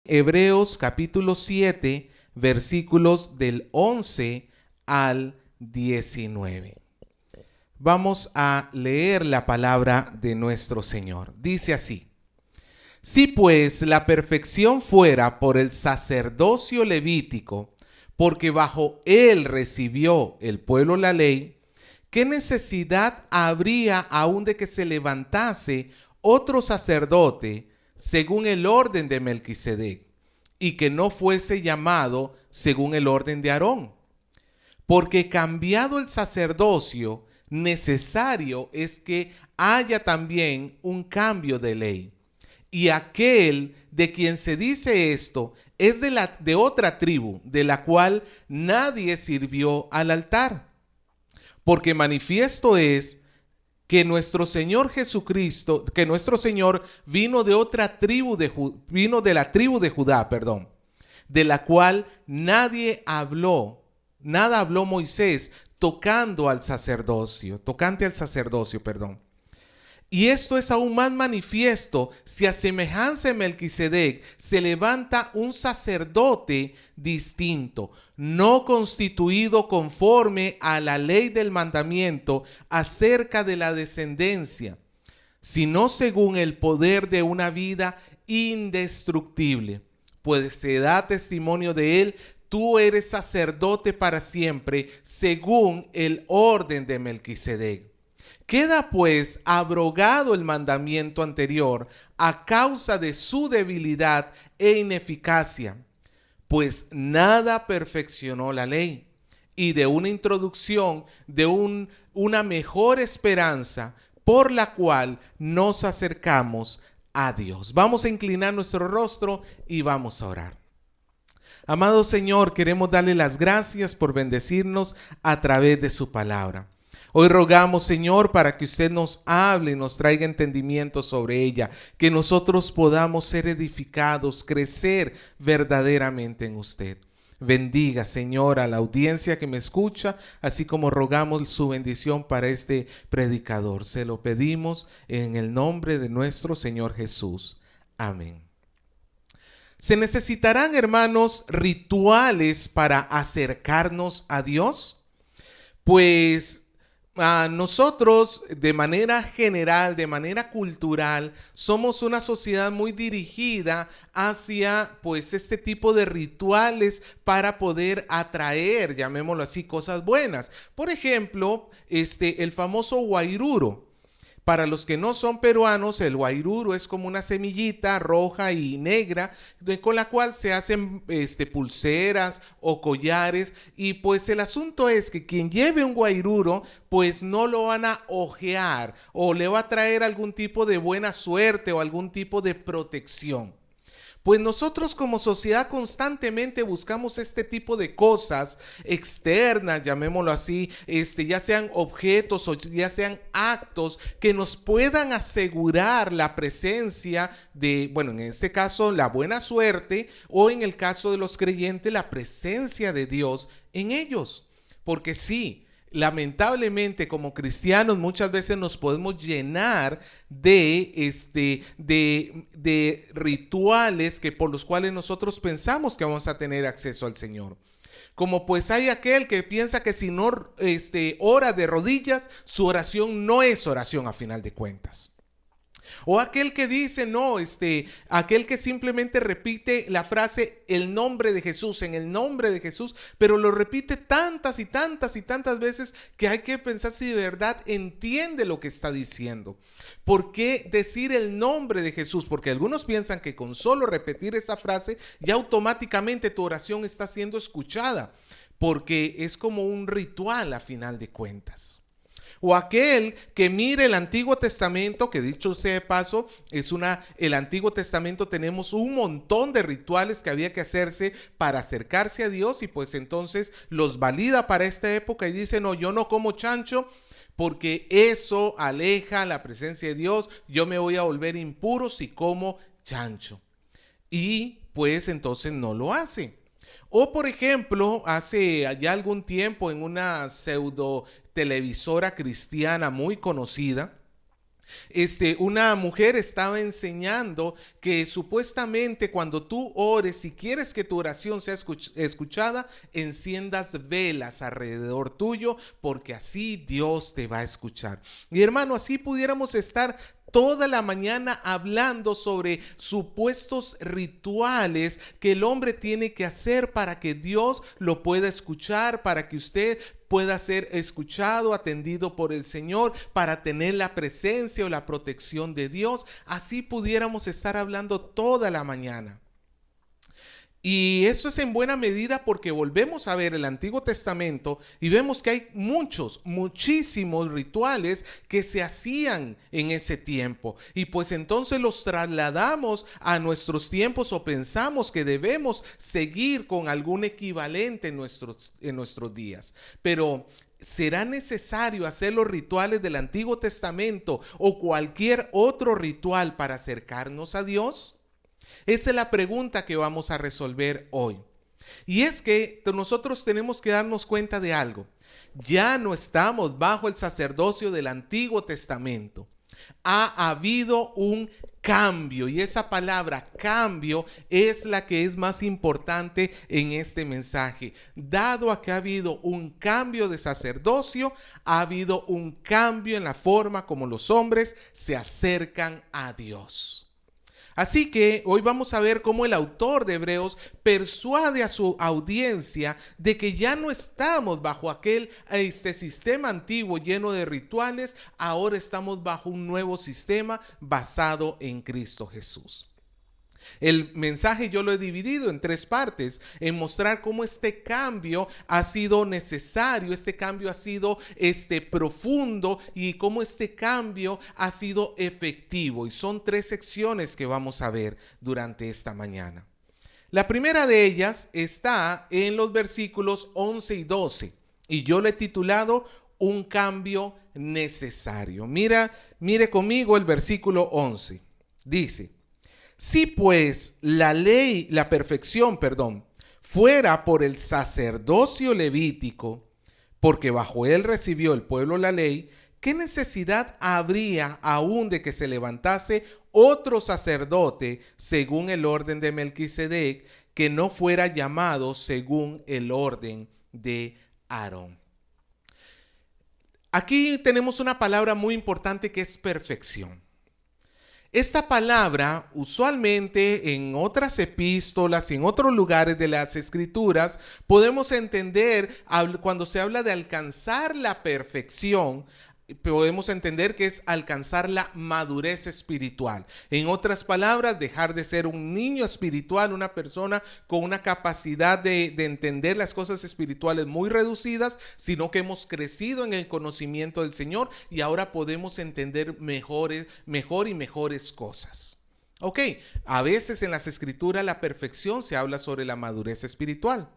Hebreos capítulo 7, versículos del 11 al 19. Vamos a leer la palabra de nuestro Señor. Dice así: si pues la perfección fuera por el sacerdocio levítico, porque bajo él recibió el pueblo la ley, ¿qué necesidad habría aún de que se levantase otro sacerdote según el orden de Melquisedec, y que no fuese llamado según el orden de Aarón? Porque cambiado el sacerdocio, necesario es que haya también un cambio de ley. Y aquel de quien se dice esto es de otra tribu, de la cual nadie sirvió al altar. Porque manifiesto es que nuestro Señor Jesucristo, que nuestro Señor vino de otra tribu, vino de la tribu de Judá, perdón, de la cual nada habló Moisés tocante al sacerdocio, perdón. Y esto es aún más manifiesto si a semejanza de Melquisedec se levanta un sacerdote distinto, no constituido conforme a la ley del mandamiento acerca de la descendencia, sino según el poder de una vida indestructible, pues se da testimonio de él: tú eres sacerdote para siempre, según el orden de Melquisedec. Queda pues abrogado el mandamiento anterior a causa de su debilidad e ineficacia, pues nada perfeccionó la ley, y de una introducción de una mejor esperanza por la cual nos acercamos a Dios. Vamos a inclinar nuestro rostro y vamos a orar. Amado Señor, queremos darle las gracias por bendecirnos a través de su palabra. Hoy rogamos, Señor, para que usted nos hable y nos traiga entendimiento sobre ella, que nosotros podamos ser edificados, crecer verdaderamente en usted. Bendiga, Señor, a la audiencia que me escucha, así como rogamos su bendición para este predicador. Se lo pedimos en el nombre de nuestro Señor Jesús. Amén. ¿Se necesitarán, hermanos, rituales para acercarnos a Dios? Pues nosotros, de manera general, de manera cultural, somos una sociedad muy dirigida hacia pues este tipo de rituales para poder atraer, llamémoslo así, cosas buenas. Por ejemplo, el famoso guairuro. Para los que no son peruanos, el guairuro es como una semillita roja y negra con la cual se hacen pulseras o collares, y pues el asunto es que quien lleve un guairuro pues no lo van a ojear o le va a traer algún tipo de buena suerte o algún tipo de protección. Pues nosotros como sociedad constantemente buscamos este tipo de cosas externas, llamémoslo así, ya sean objetos o ya sean actos que nos puedan asegurar la presencia de, bueno, en este caso la buena suerte, o en el caso de los creyentes la presencia de Dios en ellos. Porque sí, lamentablemente como cristianos muchas veces nos podemos llenar de rituales que por los cuales nosotros pensamos que vamos a tener acceso al Señor. Como pues hay aquel que piensa que si no ora de rodillas, su oración no es oración a final de cuentas. O aquel que dice, no, aquel que simplemente repite la frase el nombre de Jesús, en el nombre de Jesús, pero lo repite tantas y tantas y tantas veces que hay que pensar si de verdad entiende lo que está diciendo. ¿Por qué decir el nombre de Jesús? Porque algunos piensan que con solo repetir esa frase ya automáticamente tu oración está siendo escuchada, porque es como un ritual a final de cuentas. O aquel que mire el Antiguo Testamento, que dicho sea de paso, el Antiguo Testamento tenemos un montón de rituales que había que hacerse para acercarse a Dios, y pues entonces los valida para esta época y dice, no, yo no como chancho porque eso aleja la presencia de Dios, yo me voy a volver impuro si como chancho. Y pues entonces no lo hace. O por ejemplo, hace ya algún tiempo en una pseudo televisora cristiana muy conocida, Una mujer estaba enseñando que supuestamente cuando tú ores, si quieres que tu oración sea escuchada, enciendas velas alrededor tuyo, porque así Dios te va a escuchar. Y hermano, así pudiéramos estar toda la mañana hablando sobre supuestos rituales que el hombre tiene que hacer para que Dios lo pueda escuchar, para que usted pueda ser escuchado, atendido por el Señor, para tener la presencia o la protección de Dios. Así pudiéramos estar hablando toda la mañana. Y eso es en buena medida porque volvemos a ver el Antiguo Testamento y vemos que hay muchísimos rituales que se hacían en ese tiempo. Y pues entonces los trasladamos a nuestros tiempos o pensamos que debemos seguir con algún equivalente en nuestros días. Pero ¿será necesario hacer los rituales del Antiguo Testamento o cualquier otro ritual para acercarnos a Dios? Esa es la pregunta que vamos a resolver hoy. Y es que nosotros tenemos que darnos cuenta de algo. Ya no estamos bajo el sacerdocio del Antiguo Testamento. Ha habido un cambio, y esa palabra cambio es la que es más importante en este mensaje. Dado a que ha habido un cambio de sacerdocio, ha habido un cambio en la forma como los hombres se acercan a Dios. Así que hoy vamos a ver cómo el autor de Hebreos persuade a su audiencia de que ya no estamos bajo aquel sistema antiguo lleno de rituales, ahora estamos bajo un nuevo sistema basado en Cristo Jesús. El mensaje yo lo he dividido en 3 partes, en mostrar cómo este cambio ha sido necesario, este cambio ha sido profundo y cómo este cambio ha sido efectivo. Y son 3 secciones que vamos a ver durante esta mañana. La primera de ellas está en los versículos 11 y 12 y yo le he titulado Un cambio necesario. Mire conmigo el versículo 11. Dice: si pues la perfección, fuera por el sacerdocio levítico, porque bajo él recibió el pueblo la ley, ¿qué necesidad habría aún de que se levantase otro sacerdote según el orden de Melquisedec, que no fuera llamado según el orden de Aarón? Aquí tenemos una palabra muy importante que es perfección. Esta palabra usualmente en otras epístolas y en otros lugares de las escrituras podemos entender cuando se habla de alcanzar la perfección. Podemos entender que es alcanzar la madurez espiritual. En otras palabras, dejar de ser un niño espiritual, una persona con una capacidad de entender las cosas espirituales muy reducidas, sino que hemos crecido en el conocimiento del Señor y ahora podemos entender mejor y mejores cosas. Ok, a veces en las escrituras la perfección se habla sobre la madurez espiritual,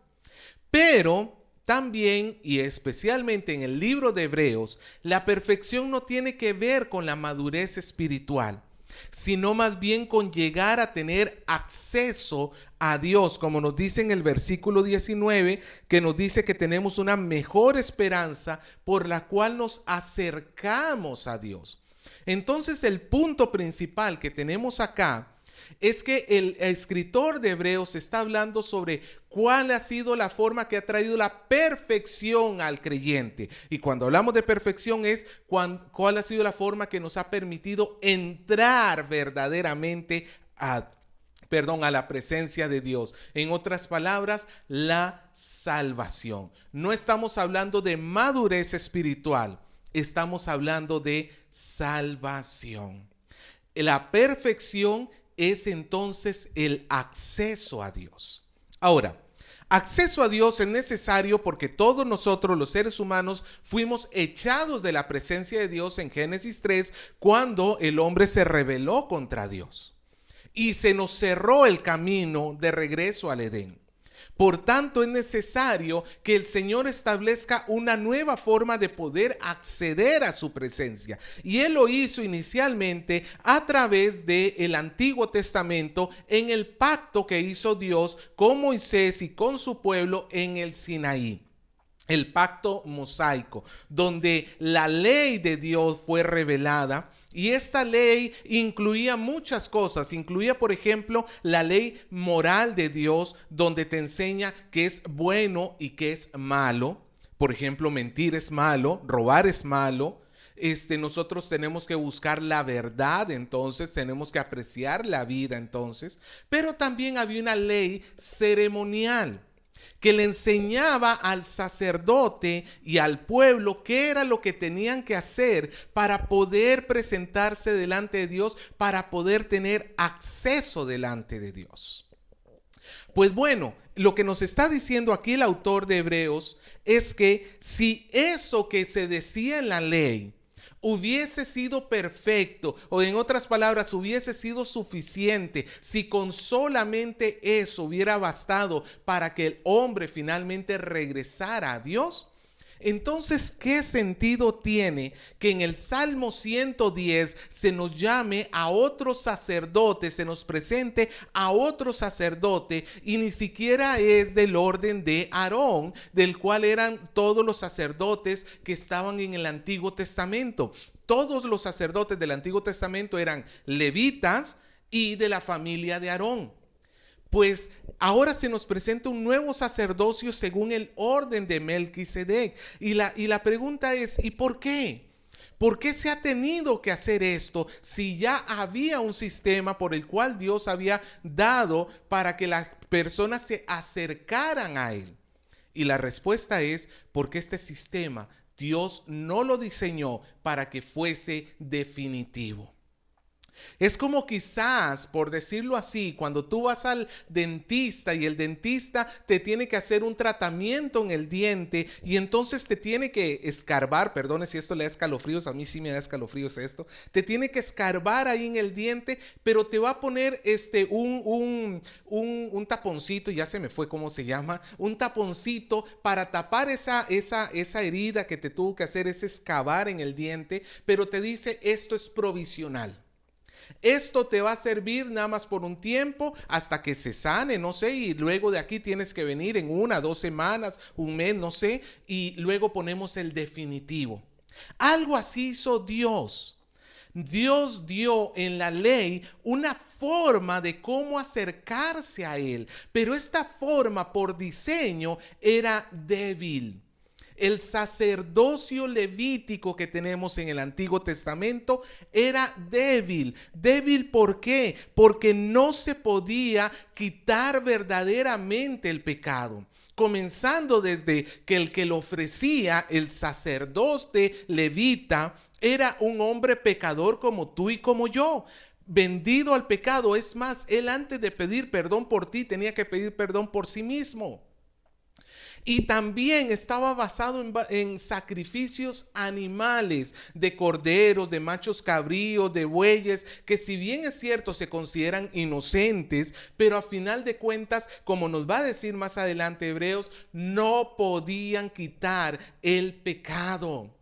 pero también y especialmente en el libro de Hebreos, la perfección no tiene que ver con la madurez espiritual, sino más bien con llegar a tener acceso a Dios, como nos dice en el versículo 19, que nos dice que tenemos una mejor esperanza por la cual nos acercamos a Dios. Entonces, el punto principal que tenemos acá es que el escritor de Hebreos está hablando sobre cuál ha sido la forma que ha traído la perfección al creyente. Y cuando hablamos de perfección es cuál ha sido la forma que nos ha permitido entrar verdaderamente a la presencia de Dios. En otras palabras, la salvación. No estamos hablando de madurez espiritual, estamos hablando de salvación. La perfección es entonces el acceso a Dios. Ahora, acceso a Dios es necesario porque todos nosotros, los seres humanos, fuimos echados de la presencia de Dios en Génesis 3 cuando el hombre se rebeló contra Dios y se nos cerró el camino de regreso al Edén. Por tanto, es necesario que el Señor establezca una nueva forma de poder acceder a su presencia. Y Él lo hizo inicialmente a través del Antiguo Testamento en el pacto que hizo Dios con Moisés y con su pueblo en el Sinaí. El pacto mosaico, donde la ley de Dios fue revelada Y esta ley incluía muchas cosas. Incluía, por ejemplo, la ley moral de Dios, donde te enseña qué es bueno y qué es malo. Por ejemplo, mentir es malo, robar es malo. Nosotros tenemos que buscar la verdad, entonces tenemos que apreciar la vida, entonces. Pero también había una ley ceremonial que le enseñaba al sacerdote y al pueblo qué era lo que tenían que hacer para poder presentarse delante de Dios, para poder tener acceso delante de Dios. Pues bueno, lo que nos está diciendo aquí el autor de Hebreos es que si eso que se decía en la ley hubiese sido perfecto, o en otras palabras, hubiese sido suficiente, si con solamente eso hubiera bastado para que el hombre finalmente regresara a Dios, entonces, ¿qué sentido tiene que en el Salmo 110 se nos llame a otro sacerdote, se nos presente a otro sacerdote, y ni siquiera es del orden de Aarón, del cual eran todos los sacerdotes que estaban en el Antiguo Testamento? Todos los sacerdotes del Antiguo Testamento eran levitas y de la familia de Aarón. Pues ahora se nos presenta un nuevo sacerdocio según el orden de Melquisedec. Y la pregunta es, ¿y por qué? ¿Por qué se ha tenido que hacer esto si ya había un sistema por el cual Dios había dado para que las personas se acercaran a Él? Y la respuesta es porque este sistema Dios no lo diseñó para que fuese definitivo. Es como quizás, por decirlo así, cuando tú vas al dentista y el dentista te tiene que hacer un tratamiento en el diente y entonces te tiene que escarbar, perdone si esto le da escalofríos, a mí sí me da escalofríos esto, te tiene que escarbar ahí en el diente, pero te va a poner un taponcito, ya se me fue cómo se llama, un taponcito para tapar esa herida que te tuvo que hacer, ese excavar en el diente, pero te dice esto es provisional. Esto te va a servir nada más por un tiempo hasta que se sane, no sé, y luego de aquí tienes que venir en 1, 2 semanas, un mes, no sé, y luego ponemos el definitivo. Algo así hizo Dios. Dios dio en la ley una forma de cómo acercarse a Él, pero esta forma por diseño era débil. El sacerdocio levítico que tenemos en el Antiguo Testamento era débil. ¿Débil por qué? Porque no se podía quitar verdaderamente el pecado. Comenzando desde que el que lo ofrecía, el sacerdote levita, era un hombre pecador como tú y como yo. Vendido al pecado. Es más, él antes de pedir perdón por ti tenía que pedir perdón por sí mismo. Y también estaba basado en sacrificios animales, de corderos, de machos cabríos, de bueyes, que si bien es cierto se consideran inocentes, pero a final de cuentas, como nos va a decir más adelante Hebreos, no podían quitar el pecado.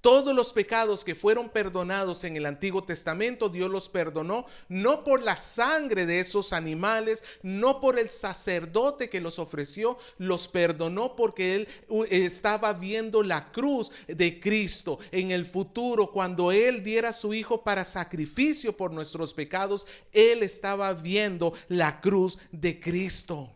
Todos los pecados que fueron perdonados en el Antiguo Testamento, Dios los perdonó, no por la sangre de esos animales, no por el sacerdote que los ofreció, los perdonó porque Él estaba viendo la cruz de Cristo. En el futuro, cuando Él diera a su Hijo para sacrificio por nuestros pecados, Él estaba viendo la cruz de Cristo.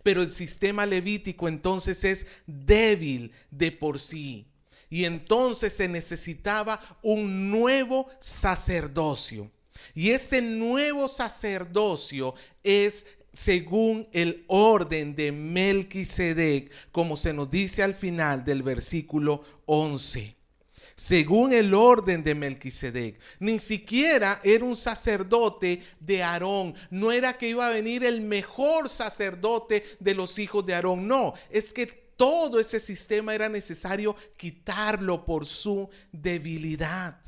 Pero el sistema levítico entonces es débil de por sí. Y entonces se necesitaba un nuevo sacerdocio. Y este nuevo sacerdocio es según el orden de Melquisedec, como se nos dice al final del versículo 11. Según el orden de Melquisedec. Ni siquiera era un sacerdote de Aarón. No era que iba a venir el mejor sacerdote de los hijos de Aarón. No, es que todo ese sistema era necesario quitarlo por su debilidad.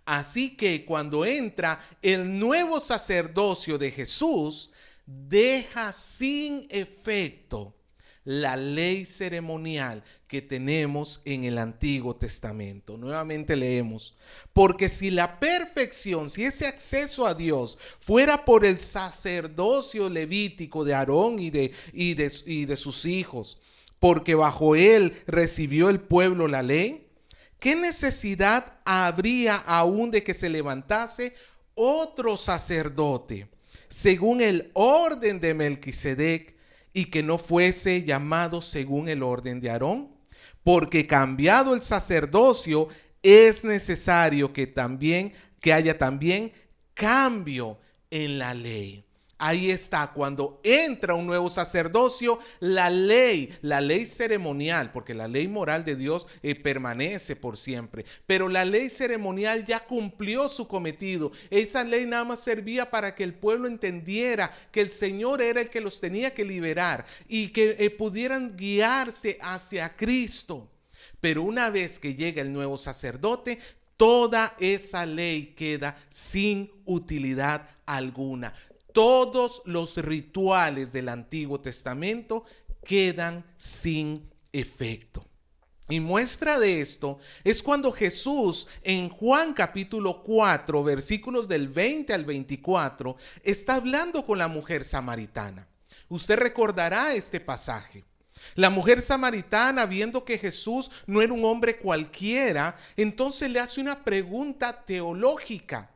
Así que cuando entra el nuevo sacerdocio de Jesús, deja sin efecto la ley ceremonial que tenemos en el Antiguo Testamento. Nuevamente leemos, porque si la perfección, si ese acceso a Dios fuera por el sacerdocio levítico de Aarón y de sus hijos, porque bajo él recibió el pueblo la ley, ¿Qué necesidad habría aún de que se levantase otro sacerdote según el orden de Melquisedec y que no fuese llamado según el orden de Aarón? Porque cambiado el sacerdocio, es necesario que haya también cambio en la ley. Ahí está, cuando entra un nuevo sacerdocio, la ley ceremonial, porque la ley moral de Dios permanece por siempre, pero la ley ceremonial ya cumplió su cometido. Esa ley nada más servía para que el pueblo entendiera que el Señor era el que los tenía que liberar y que pudieran guiarse hacia Cristo. Pero una vez que llega el nuevo sacerdote, toda esa ley queda sin utilidad alguna. Todos los rituales del Antiguo Testamento quedan sin efecto. Y muestra de esto es cuando Jesús en Juan capítulo 4, versículos del 20 al 24, está hablando con la mujer samaritana. Usted recordará este pasaje. La mujer samaritana, viendo que Jesús no era un hombre cualquiera, entonces le hace una pregunta teológica.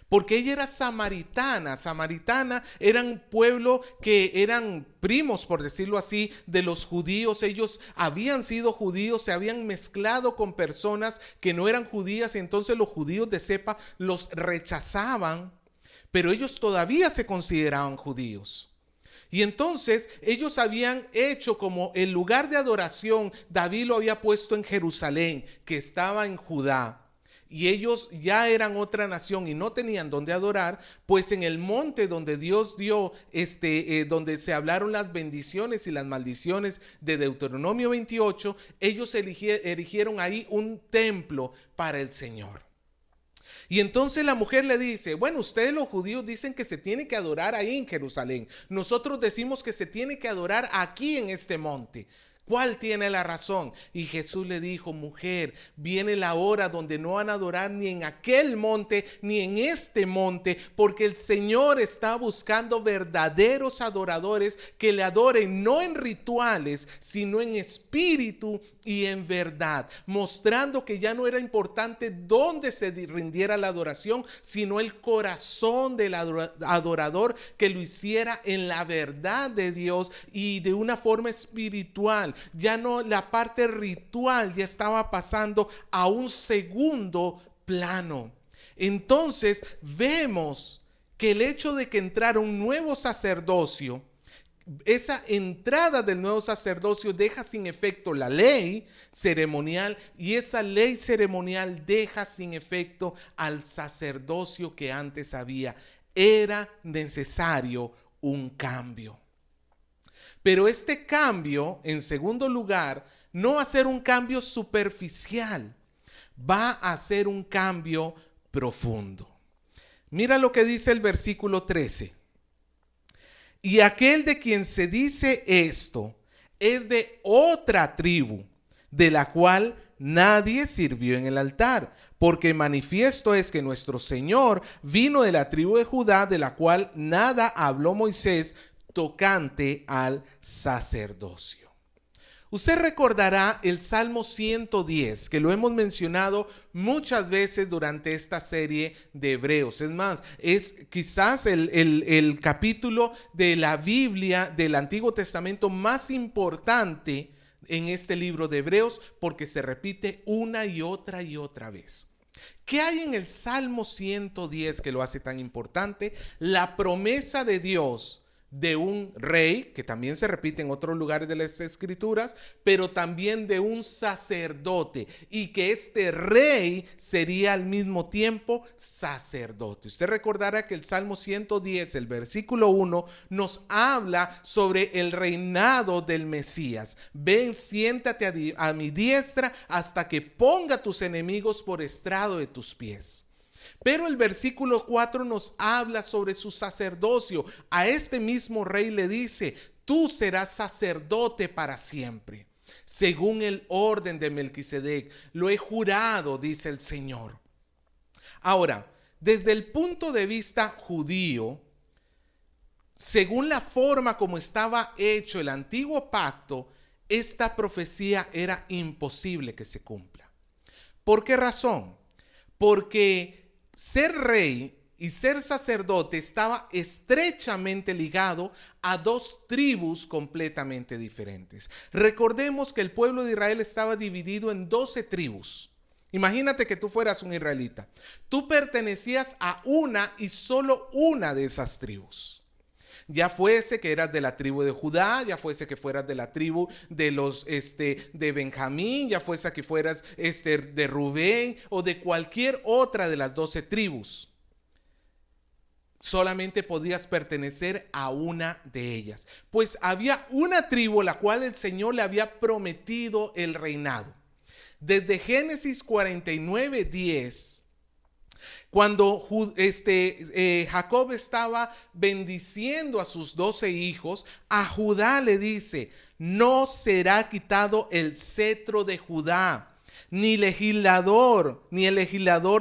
Porque ella era samaritana. Samaritana eran un pueblo que eran primos, por decirlo así, de los judíos. Ellos habían sido judíos, se habían mezclado con personas que no eran judías y entonces los judíos de cepa los rechazaban, pero ellos todavía se consideraban judíos. Y entonces ellos habían hecho como el lugar de adoración, David lo había puesto en Jerusalén, que estaba en Judá. Y ellos ya eran otra nación y no tenían donde adorar, pues en el monte donde Dios dio, donde se hablaron las bendiciones y las maldiciones de Deuteronomio 28, ellos erigieron ahí un templo para el Señor. Y entonces la mujer le dice, bueno, ustedes los judíos dicen que se tiene que adorar ahí en Jerusalén. Nosotros decimos que se tiene que adorar aquí en este monte. ¿Cuál tiene la razón? Y Jesús le dijo, mujer, viene la hora donde no van a adorar ni en aquel monte ni en este monte, porque el Señor está buscando verdaderos adoradores que le adoren no en rituales, sino en espíritu y en verdad, mostrando que ya no era importante dónde se rindiera la adoración, sino el corazón del adorador que lo hiciera en la verdad de Dios y de una forma espiritual. Ya no, la parte ritual ya estaba pasando a un segundo plano. Entonces vemos que el hecho de que entrara un nuevo sacerdocio, esa entrada del nuevo sacerdocio deja sin efecto la ley ceremonial y esa ley ceremonial deja sin efecto al sacerdocio que antes había. Era necesario un cambio. Pero este cambio, en segundo lugar, no va a ser un cambio superficial, va a ser un cambio profundo. Mira lo que dice el versículo 13. Y aquel de quien se dice esto es de otra tribu, de la cual nadie sirvió en el altar, porque manifiesto es que nuestro Señor vino de la tribu de Judá, de la cual nada habló Moisés tocante al sacerdocio. Usted recordará el Salmo 110, que lo hemos mencionado muchas veces durante esta serie de Hebreos. Es más, es quizás el capítulo de la Biblia del Antiguo Testamento más importante en este libro de Hebreos, porque se repite una y otra vez. ¿Qué hay en el Salmo 110 que lo hace tan importante? La promesa de Dios de un rey, que también se repite en otros lugares de las Escrituras, pero también de un sacerdote, y que este rey sería al mismo tiempo sacerdote. Usted recordará que el Salmo 110, el versículo 1, nos habla sobre el reinado del Mesías. Ven, siéntate a mi diestra hasta que ponga tus enemigos por estrado de tus pies. Pero el versículo 4 nos habla sobre su sacerdocio. A este mismo rey le dice, tú serás sacerdote para siempre, según el orden de Melquisedec. Lo he jurado, dice el Señor. Ahora, desde el punto de vista judío, según la forma como estaba hecho el antiguo pacto, esta profecía era imposible que se cumpla. ¿Por qué razón? Porque ser rey y ser sacerdote estaba estrechamente ligado a dos tribus completamente diferentes. Recordemos que el pueblo de Israel estaba dividido en 12 tribus. Imagínate que tú fueras un israelita. Tú pertenecías a una y solo una de esas tribus. Ya fuese que eras de la tribu de Judá, ya fuese que fueras de la tribu de los de Benjamín, ya fuese que fueras de Rubén o de cualquier otra de las 12 tribus. Solamente podías pertenecer a una de ellas. Pues había una tribu a la cual el Señor le había prometido el reinado. Desde Génesis 49:10, cuando Jacob estaba bendiciendo a sus 12 hijos, a Judá le dice: no será quitado el cetro de Judá, ni el legislador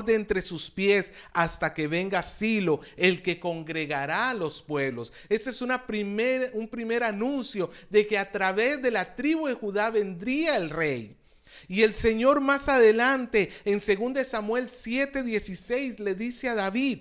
de entre sus pies, hasta que venga Silo, el que congregará a los pueblos. Este es un primer anuncio de que a través de la tribu de Judá vendría el rey. Y el Señor más adelante, en 2 Samuel 7:16, le dice a David: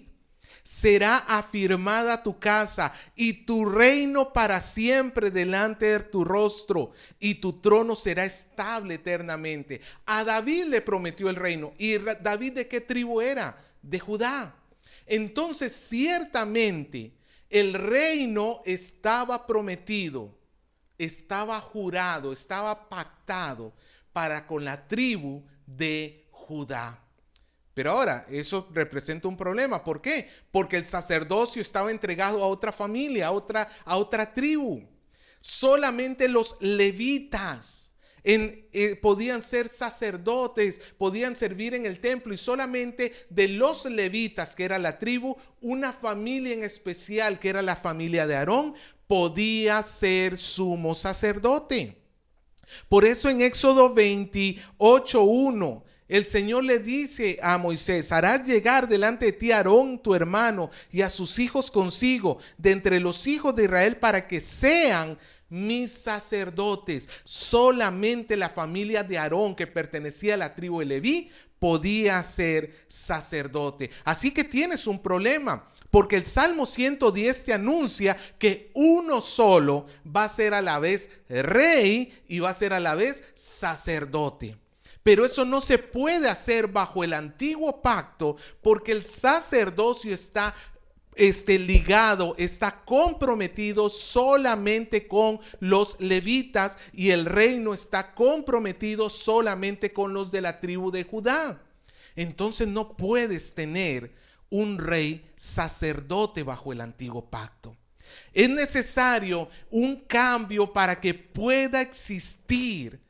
será afirmada tu casa y tu reino para siempre delante de tu rostro, y tu trono será estable eternamente. A David le prometió el reino. ¿Y David de qué tribu era? De Judá. Entonces, ciertamente, el reino estaba prometido, estaba jurado, estaba pactado para con la tribu de Judá. Pero ahora, eso representa un problema. ¿Por qué? Porque el sacerdocio estaba entregado a otra familia, a otra tribu. Solamente los levitas podían ser sacerdotes, podían servir en el templo, y solamente de los levitas, que era la tribu, una familia en especial, que era la familia de Aarón, podía ser sumo sacerdote. Por eso en Éxodo 28:1 el Señor le dice a Moisés: harás llegar delante de ti a Aarón tu hermano y a sus hijos consigo de entre los hijos de Israel, para que sean mis sacerdotes. Solamente la familia de Aarón, que pertenecía a la tribu de Leví, podía ser sacerdote. Así que tienes un problema, porque el Salmo 110 te anuncia que uno solo va a ser a la vez rey y va a ser a la vez sacerdote. Pero eso no se puede hacer bajo el antiguo pacto, porque el sacerdocio está ligado, está comprometido solamente con los levitas, y el reino está comprometido solamente con los de la tribu de Judá. Entonces no puedes tener un rey sacerdote bajo el antiguo pacto. Es necesario un cambio para que pueda existir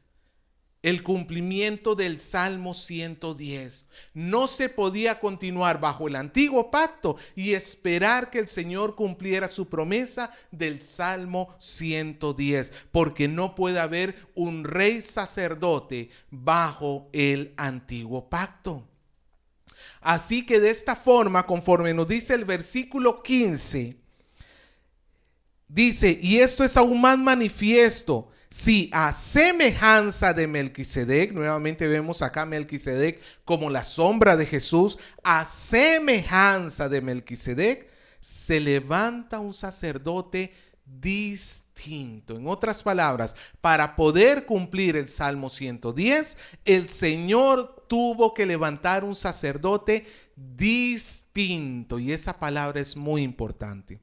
el cumplimiento del Salmo 110. No se podía continuar bajo el antiguo pacto y esperar que el Señor cumpliera su promesa del Salmo 110, porque no puede haber un rey sacerdote bajo el antiguo pacto. Así que de esta forma, conforme nos dice el versículo 15, dice: y esto es aún más manifiesto, si a semejanza de Melquisedec, nuevamente vemos acá Melquisedec como la sombra de Jesús, a semejanza de Melquisedec, se levanta un sacerdote distinto. En otras palabras, para poder cumplir el Salmo 110, el Señor tuvo que levantar un sacerdote distinto, y esa palabra es muy importante.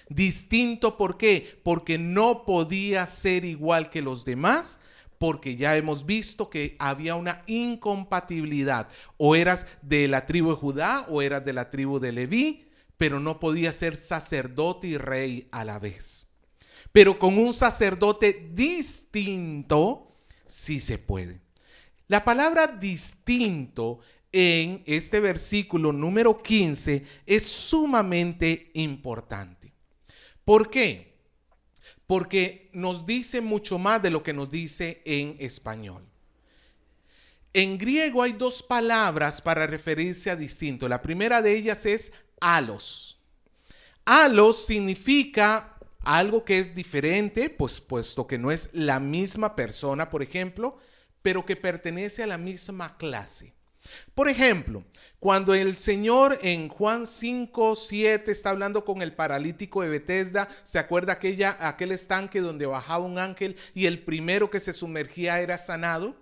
Distinto, ¿por qué? Porque no podía ser igual que los demás, porque ya hemos visto que había una incompatibilidad. O eras de la tribu de Judá o eras de la tribu de Leví, pero no podía ser sacerdote y rey a la vez. Pero con un sacerdote distinto sí se puede. La palabra distinto en este versículo número 15 es sumamente importante. ¿Por qué? Porque nos dice mucho más de lo que nos dice en español. En griego hay dos palabras para referirse a distinto. La primera de ellas es alos. Alos significa algo que es diferente, pues puesto que no es la misma persona, por ejemplo, pero que pertenece a la misma clase. Por ejemplo, cuando el Señor en Juan 5:7 está hablando con el paralítico de Betesda, ¿se acuerda aquel estanque donde bajaba un ángel y el primero que se sumergía era sanado?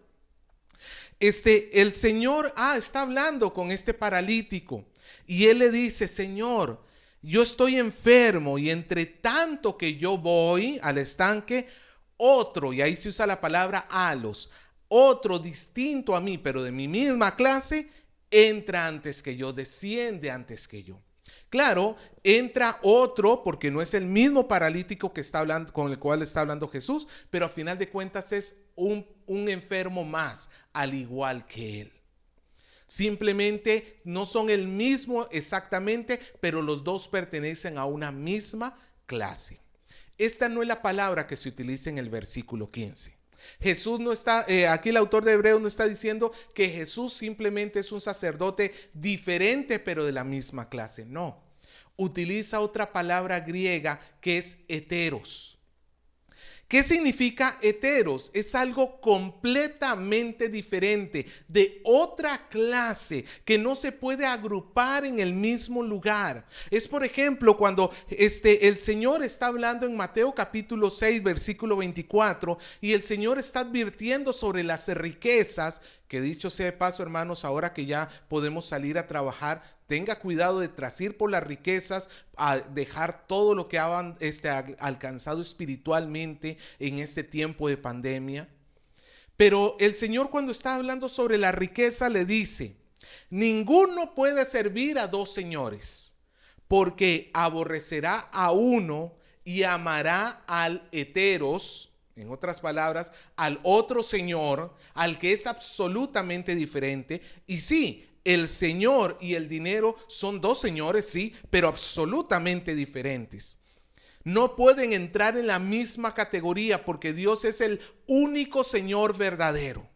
El Señor está hablando con este paralítico y él le dice: Señor, yo estoy enfermo, y entre tanto que yo voy al estanque, otro, y ahí se usa la palabra halos, otro distinto a mí, pero de mi misma clase, entra antes que yo, desciende antes que yo. Claro, entra otro porque no es el mismo paralítico que está hablando, con el cual está hablando Jesús, pero a final de cuentas es un enfermo más, al igual que él. Simplemente no son el mismo exactamente, pero los dos pertenecen a una misma clase. Esta no es la palabra que se utiliza en el versículo 15. Jesús no está, aquí el autor de Hebreos no está diciendo que Jesús simplemente es un sacerdote diferente, pero de la misma clase. No, utiliza otra palabra griega que es heteros. ¿Qué significa heteros? Es algo completamente diferente, de otra clase, que no se puede agrupar en el mismo lugar. Es, por ejemplo, cuando el Señor está hablando en Mateo capítulo 6, versículo 24, y el Señor está advirtiendo sobre las riquezas, que dicho sea de paso, hermanos, ahora que ya podemos salir a trabajar, tenga cuidado de trasir por las riquezas, a dejar todo lo que han alcanzado espiritualmente en este tiempo de pandemia. Pero el Señor, cuando está hablando sobre la riqueza, le dice: ninguno puede servir a dos señores, porque aborrecerá a uno y amará al heteros, en otras palabras, al otro señor, al que es absolutamente diferente. Y sí, el Señor y el dinero son dos señores, sí, pero absolutamente diferentes. No pueden entrar en la misma categoría, porque Dios es el único Señor verdadero.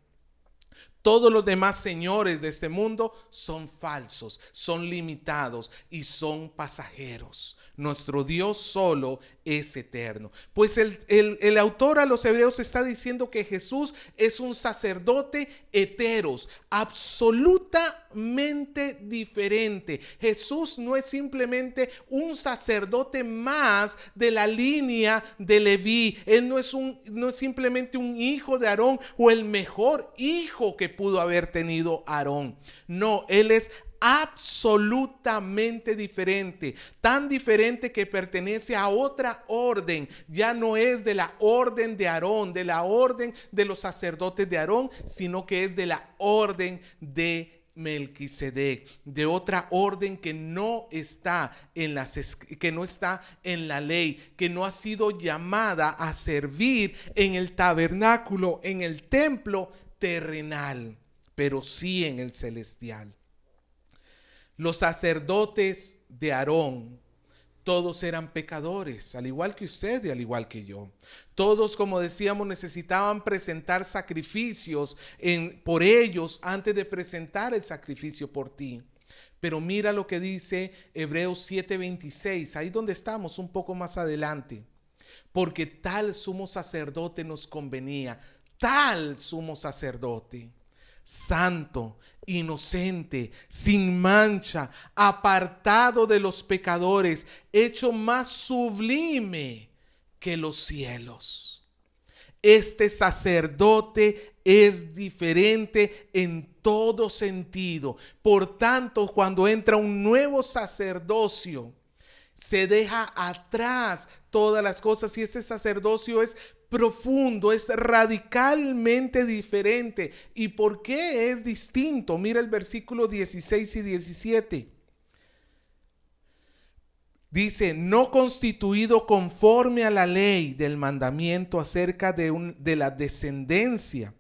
Todos los demás señores de este mundo son falsos, son limitados y son pasajeros. Nuestro Dios solo es eterno. Pues el autor a los Hebreos está diciendo que Jesús es un sacerdote heteros, absolutamente diferente. Jesús no es simplemente un sacerdote más de la línea de Leví. Él no es simplemente un hijo de Aarón o el mejor hijo que pudo haber tenido Aarón. No, él es absolutamente diferente, tan diferente que pertenece a otra orden. Ya no es de la orden de Aarón, de la orden de los sacerdotes de Aarón, sino que es de la orden de Melquisedec, de otra orden que no está en la ley, que no ha sido llamada a servir en el tabernáculo, en el templo terrenal, pero sí en el celestial. Los sacerdotes de Aarón, todos eran pecadores, al igual que usted y al igual que yo. Todos, como decíamos, necesitaban presentar sacrificios por ellos antes de presentar el sacrificio por ti. Pero mira lo que dice Hebreos 7:26, ahí donde estamos un poco más adelante. Porque tal sumo sacerdote nos convenía, tal sumo sacerdote, santo, inocente, sin mancha, apartado de los pecadores, hecho más sublime que los cielos. Este sacerdote es diferente en todo sentido. Por tanto, cuando entra un nuevo sacerdocio, se deja atrás todas las cosas, y este sacerdocio es profundo, es radicalmente diferente. ¿Y por qué es distinto? Mira el versículo 16 y 17. Dice: no constituido conforme a la ley del mandamiento acerca de la descendencia,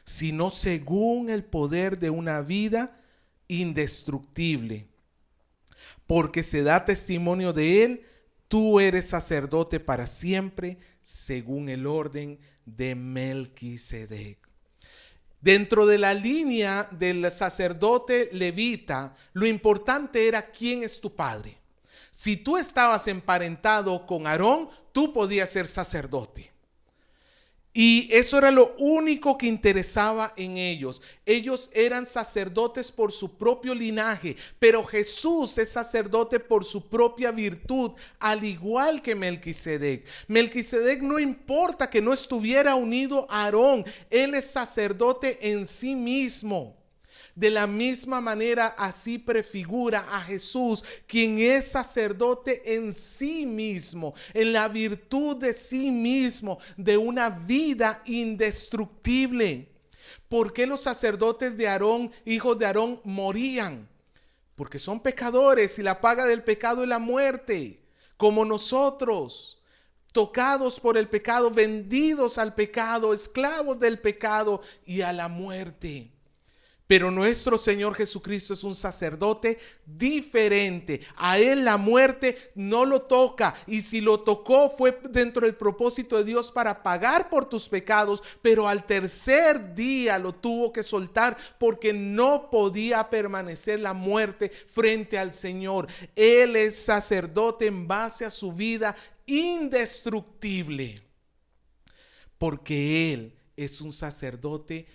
sino según el poder de una vida indestructible. Porque se da testimonio de él, tú eres sacerdote para siempre, según el orden de Melquisedec. Dentro de la línea del sacerdote levita, lo importante era quién es tu padre. Si tú estabas emparentado con Aarón, tú podías ser sacerdote. Y eso era lo único que interesaba en ellos. Ellos eran sacerdotes por su propio linaje, pero Jesús es sacerdote por su propia virtud, al igual que Melquisedec. Melquisedec, no importa que no estuviera unido a Aarón, él es sacerdote en sí mismo. De la misma manera, así prefigura a Jesús, quien es sacerdote en sí mismo, en la virtud de sí mismo, de una vida indestructible. ¿Por qué los sacerdotes de Aarón, hijos de Aarón, morían? Porque son pecadores y la paga del pecado es la muerte, como nosotros. Tocados por el pecado, vendidos al pecado, esclavos del pecado y a la muerte. Pero nuestro Señor Jesucristo es un sacerdote diferente. A él la muerte no lo toca. Y si lo tocó fue dentro del propósito de Dios para pagar por tus pecados. Pero al tercer día lo tuvo que soltar porque no podía permanecer la muerte frente al Señor. Él es sacerdote en base a su vida indestructible. Porque Él es un sacerdote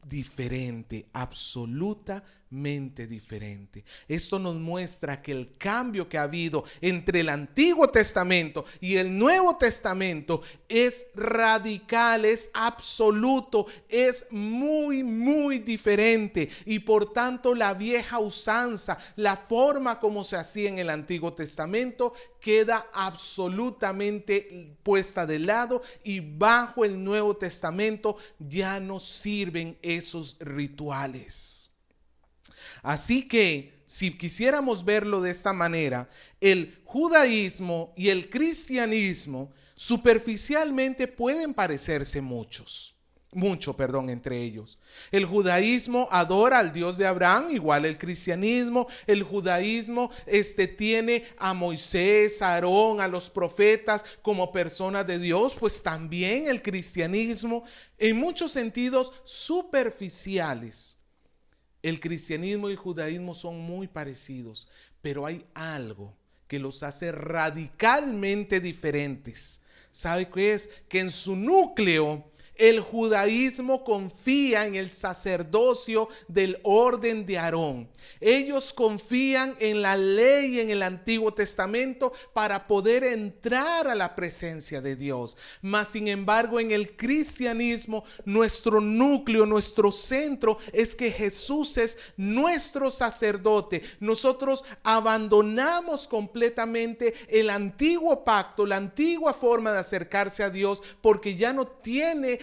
diferente, absolutamente diferente. Esto nos muestra que el cambio que ha habido entre el Antiguo Testamento y el Nuevo Testamento es radical, es absoluto, es muy diferente. Y por tanto la vieja usanza, la forma como se hacía en el Antiguo Testamento, queda absolutamente puesta de lado, y bajo el Nuevo Testamento ya no sirven esos rituales. Así que si quisiéramos verlo de esta manera, el judaísmo y el cristianismo superficialmente pueden parecerse mucho, entre ellos. El judaísmo adora al Dios de Abraham, igual el cristianismo. El judaísmo tiene a Moisés, a Aarón, a los profetas como personas de Dios, pues también el cristianismo, en muchos sentidos superficiales, el cristianismo y el judaísmo son muy parecidos, pero hay algo que los hace radicalmente diferentes. ¿Sabe qué es? Que en su núcleo el judaísmo confía en el sacerdocio del orden de Aarón. Ellos confían en la ley en el Antiguo Testamento para poder entrar a la presencia de Dios. Mas, sin embargo, en el cristianismo, nuestro núcleo, nuestro centro es que Jesús es nuestro sacerdote. Nosotros abandonamos completamente el antiguo pacto, la antigua forma de acercarse a Dios, porque ya no tiene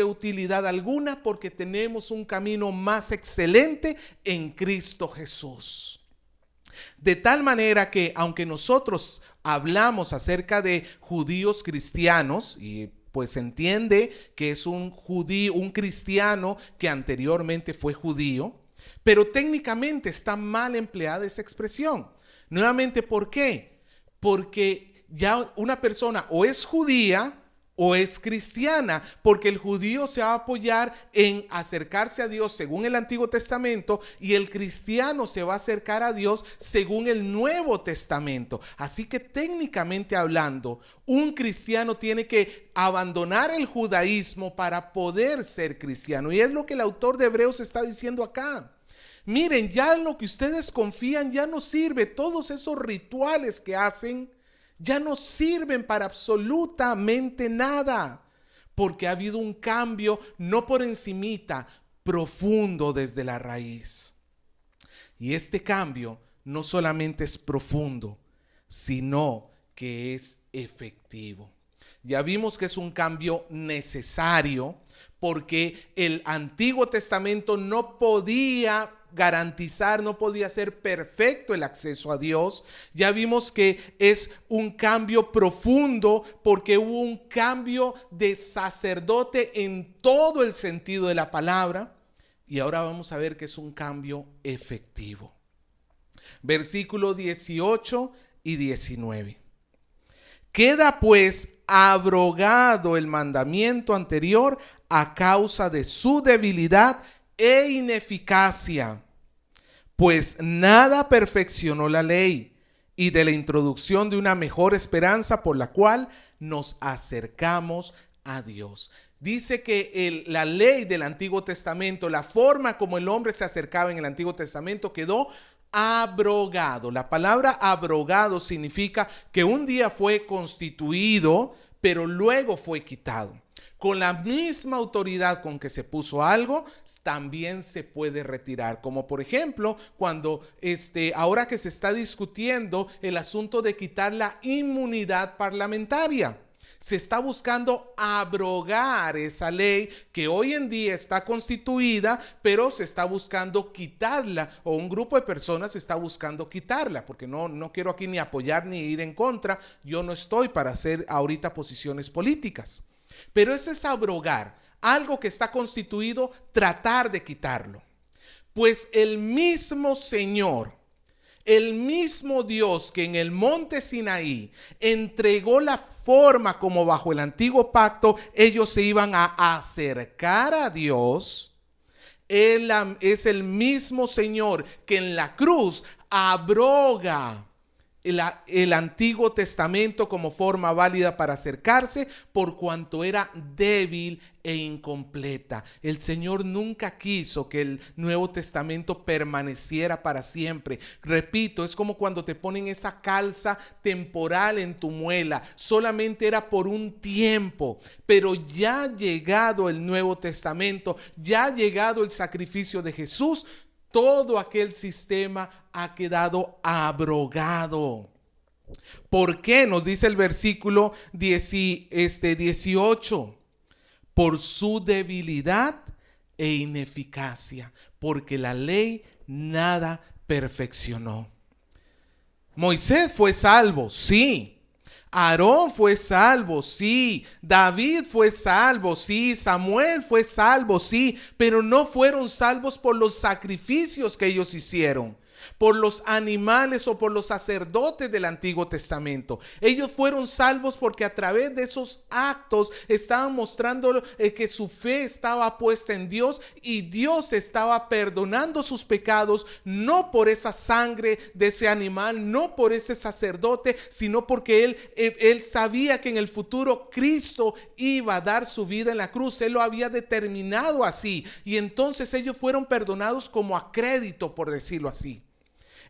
utilidad alguna, porque tenemos un camino más excelente en Cristo Jesús. De tal manera que, aunque nosotros hablamos acerca de judíos cristianos, y pues se entiende que es un judío, un cristiano que anteriormente fue judío, pero técnicamente está mal empleada esa expresión. Nuevamente, ¿por qué? Porque ya una persona o es judía o es cristiana, porque el judío se va a apoyar en acercarse a Dios según el Antiguo Testamento, y el cristiano se va a acercar a Dios según el Nuevo Testamento. Así que técnicamente hablando, un cristiano tiene que abandonar el judaísmo para poder ser cristiano, y es lo que el autor de Hebreos está diciendo acá. Miren, ya en lo que ustedes confían ya no sirve. Todos esos rituales que hacen ya no sirven para absolutamente nada, porque ha habido un cambio, no por encimita, profundo desde la raíz. Y este cambio no solamente es profundo, sino que es efectivo. Ya vimos que es un cambio necesario, porque el Antiguo Testamento no podía garantizar, no podía ser perfecto el acceso a Dios. Ya vimos que es un cambio profundo, porque hubo un cambio de sacerdote en todo el sentido de la palabra. Y ahora vamos a ver que es un cambio efectivo. Versículos 18 y 19. Queda pues abrogado el mandamiento anterior a causa de su debilidad e ineficacia, pues nada perfeccionó la ley, y de la introducción de una mejor esperanza por la cual nos acercamos a Dios. Dice que la ley del Antiguo Testamento, la forma como el hombre se acercaba en el Antiguo Testamento, quedó abrogado. La palabra abrogado significa que un día fue constituido, pero luego fue quitado. Con la misma autoridad con que se puso algo, también se puede retirar. Como por ejemplo, cuando ahora que se está discutiendo el asunto de quitar la inmunidad parlamentaria. Se está buscando abrogar esa ley que hoy en día está constituida, pero se está buscando quitarla, o un grupo de personas está buscando quitarla, porque no quiero aquí ni apoyar ni ir en contra. Yo no estoy para hacer ahorita posiciones políticas. Pero eso es abrogar algo que está constituido, tratar de quitarlo. Pues el mismo Señor, el mismo Dios que en el monte Sinaí entregó la forma como bajo el antiguo pacto ellos se iban a acercar a Dios, Él es el mismo Señor que en la cruz abroga el Antiguo Testamento como forma válida para acercarse, por cuanto era débil e incompleta. El Señor nunca quiso que el Nuevo Testamento permaneciera para siempre. Repito, es como cuando te ponen esa calza temporal en tu muela. Solamente era por un tiempo, pero ya llegado el Nuevo Testamento, ya llegado el sacrificio de Jesús, todo aquel sistema ha quedado abrogado. ¿Por qué? Nos dice el versículo 18. Por su debilidad e ineficacia, porque la ley nada perfeccionó. Moisés fue salvo, sí. Aarón fue salvo, sí. David fue salvo, sí. Samuel fue salvo, sí. Pero no fueron salvos por los sacrificios que ellos hicieron, por los animales o por los sacerdotes del Antiguo Testamento. Ellos fueron salvos porque a través de esos actos estaban mostrando que su fe estaba puesta en Dios y Dios estaba perdonando sus pecados, no por esa sangre de ese animal, no por ese sacerdote, sino porque él sabía que en el futuro Cristo iba a dar su vida en la cruz. Él lo había determinado así, y entonces ellos fueron perdonados como a crédito, por decirlo así.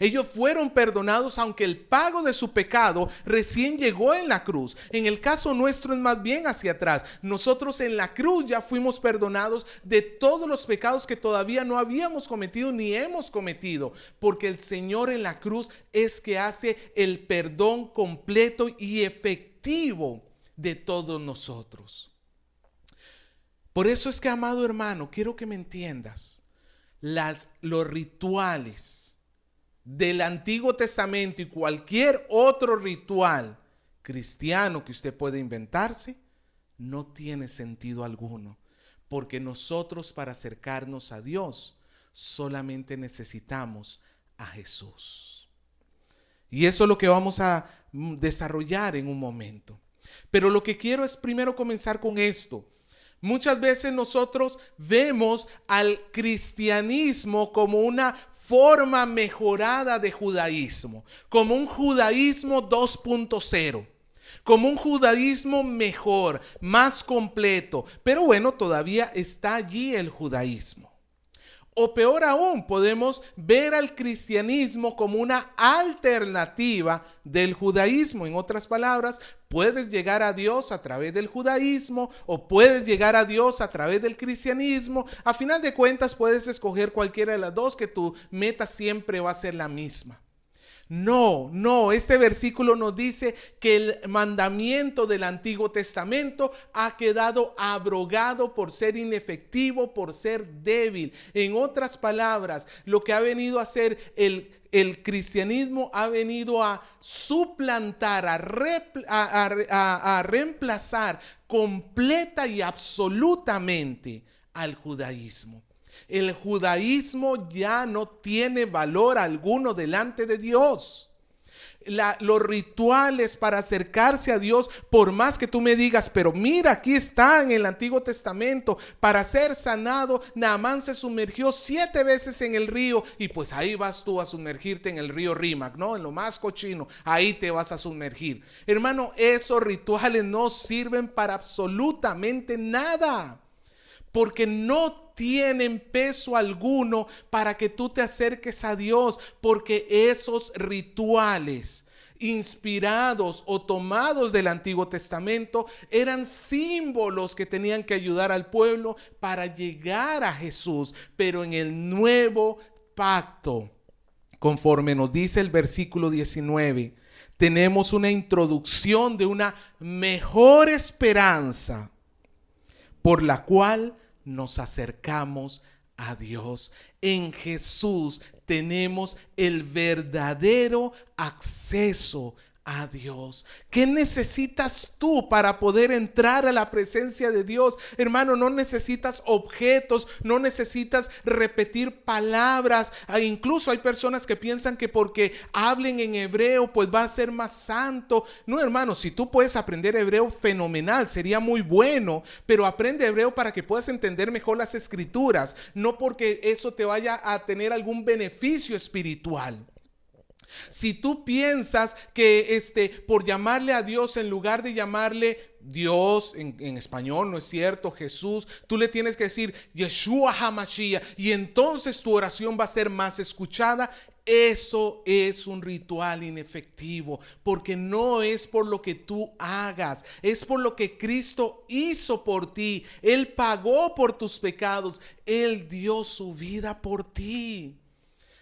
Ellos fueron perdonados aunque el pago de su pecado recién llegó en la cruz. En el caso nuestro es más bien hacia atrás. Nosotros en la cruz ya fuimos perdonados de todos los pecados que todavía no habíamos cometido ni hemos cometido, porque el Señor en la cruz es que hace el perdón completo y efectivo de todos nosotros. Por eso es que, amado hermano, quiero que me entiendas. Los rituales del Antiguo Testamento y cualquier otro ritual cristiano que usted pueda inventarse no tiene sentido alguno, porque nosotros, para acercarnos a Dios, solamente necesitamos a Jesús. Y eso es lo que vamos a desarrollar en un momento. Pero lo que quiero es primero comenzar con esto. Muchas veces nosotros vemos al cristianismo como una forma mejorada de judaísmo, como un judaísmo 2.0, como un judaísmo mejor, más completo. Pero bueno, todavía está allí el judaísmo. O peor aún, podemos ver al cristianismo como una alternativa del judaísmo. En otras palabras, puedes llegar a Dios a través del judaísmo o puedes llegar a Dios a través del cristianismo. A final de cuentas, puedes escoger cualquiera de las dos, que tu meta siempre va a ser la misma. No, este versículo nos dice que el mandamiento del Antiguo Testamento ha quedado abrogado por ser inefectivo, por ser débil. En otras palabras, lo que ha venido a hacer el cristianismo ha venido a suplantar, a reemplazar completa y absolutamente al judaísmo. El judaísmo ya no tiene valor alguno delante de Dios. los rituales para acercarse a Dios, por más que tú me digas, pero mira, aquí está en el Antiguo Testamento, para ser sanado, Naamán se sumergió 7 veces en el río, y pues ahí vas tú a sumergirte en el río Rímac, ¿no? En lo más cochino, ahí te vas a sumergir. Hermano, esos rituales no sirven para absolutamente nada, porque no tienen peso alguno para que tú te acerques a Dios, porque esos rituales inspirados o tomados del Antiguo Testamento eran símbolos que tenían que ayudar al pueblo para llegar a Jesús. Pero en el nuevo pacto, conforme nos dice el versículo 19, tenemos una introducción de una mejor esperanza por la cual nos acercamos a Dios. En Jesús tenemos el verdadero acceso a Dios. ¿Qué necesitas tú para poder entrar a la presencia de Dios? Hermano, no necesitas objetos, no necesitas repetir palabras. Incluso hay personas que piensan que porque hablen en hebreo, pues va a ser más santo. No, hermano, si tú puedes aprender hebreo, fenomenal, sería muy bueno, pero aprende hebreo para que puedas entender mejor las escrituras, no porque eso te vaya a tener algún beneficio espiritual. Si tú piensas que por llamarle a Dios, en lugar de llamarle Dios en español, no es cierto, Jesús, tú le tienes que decir Yeshua HaMashiach, y entonces tu oración va a ser más escuchada. Eso es un ritual inefectivo, porque no es por lo que tú hagas, es por lo que Cristo hizo por ti. Él pagó por tus pecados, Él dio su vida por ti.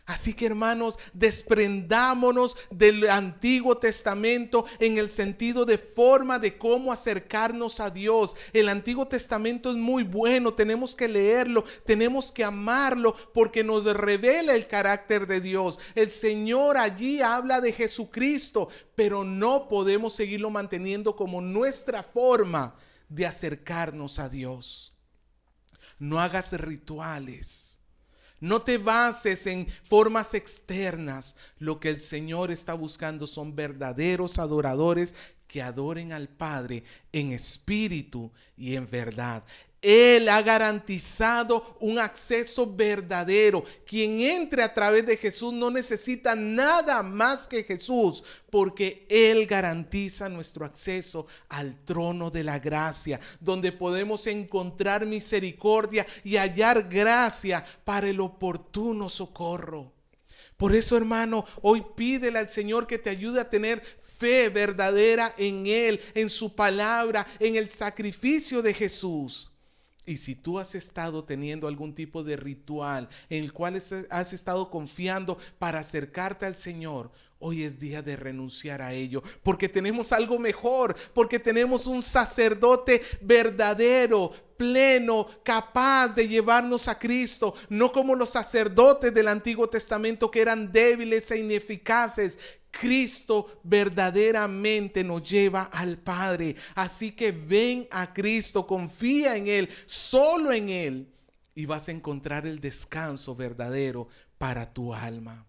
Así que, hermanos, desprendámonos del Antiguo Testamento en el sentido de forma de cómo acercarnos a Dios. El Antiguo Testamento es muy bueno, tenemos que leerlo, tenemos que amarlo porque nos revela el carácter de Dios. El Señor allí habla de Jesucristo, pero no podemos seguirlo manteniendo como nuestra forma de acercarnos a Dios. No hagas rituales. No te bases en formas externas. Lo que el Señor está buscando son verdaderos adoradores que adoren al Padre en espíritu y en verdad. Él ha garantizado un acceso verdadero. Quien entre a través de Jesús no necesita nada más que Jesús, porque Él garantiza nuestro acceso al trono de la gracia, donde podemos encontrar misericordia y hallar gracia para el oportuno socorro. Por eso, hermano, hoy pídele al Señor que te ayude a tener fe verdadera en Él, en su palabra, en el sacrificio de Jesús. Y si tú has estado teniendo algún tipo de ritual en el cual has estado confiando para acercarte al Señor, hoy es día de renunciar a ello, porque tenemos algo mejor, porque tenemos un sacerdote verdadero, pleno, capaz de llevarnos a Cristo, no como los sacerdotes del Antiguo Testamento que eran débiles e ineficaces. Cristo verdaderamente nos lleva al Padre. Así que ven a Cristo, confía en Él, solo en Él, y vas a encontrar el descanso verdadero para tu alma.